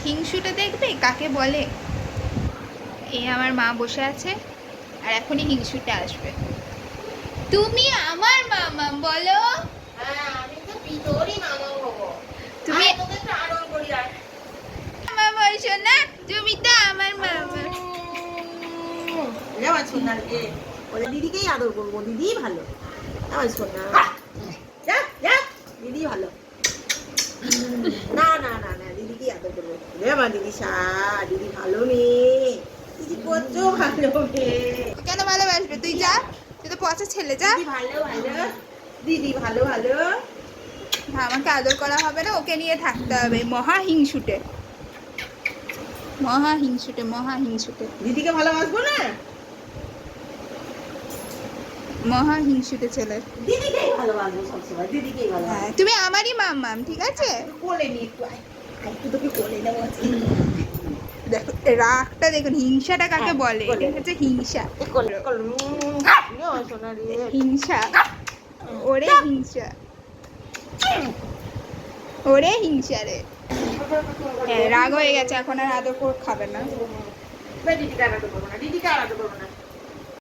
হিংসুটা দেখবে কাকে বলে? এই আমার মা বসে আছে আর এখনই হিংসুটা আসবে। তুমি আমার মামা বলো। আমি তো তোরই মামা হবো। তুমি তোকে তো আদর করি আর মামা বলছো না, তুমি তো আমার মামা। আমার সোনা রে, ওরে দিদিকেই আদর করবো, দিদি ভালো আমার সোনা। যা যা, দিদি ভালো। না না না না, দিদিকেই আদর করবো। রে আমার দিদি দিদি ভালো মেয়ে, দিদি কত ভালো মেয়ে। কেন ভালোবাসবে? তুই যা, তুই তো পচা ছেলে, যা। দিদি ভালো ভালো, দিদি ভালো ভালো। আমাকে আদর করা হবে না, ওকে নিয়ে থাকতে হবে। মহা হিংসুটে, মহা হিংসুটে, মহা হিংসুটে, দিদিকে ভালোবাসবো না? মহা হিংসুটে ছেলে। দিদিকেই ভালোবাসবো সবসময়, দিদিকেই হ্যাঁ, ভালোবাসবো। তুমি আমারই মাম্মাম, ঠিক আছে? কোলে নিয়ে একটু আয়, একটু তোকে কোলে নেবো আজকে। দেখো রাগটা, দেখুন হিংসাটা কাকে বলে। বলে। এটা হচ্ছে হিংসা, কোলে কোলে আমার সোনা রে। হিংসা। ওরে হিংসা, ওরে হিংসা রে। হ্যাঁ, রাগ হয়ে গেছে, এখন আর আদর করে খাবে না। দিদিকে আদর করবো না, দিদিকে আদর করবো না।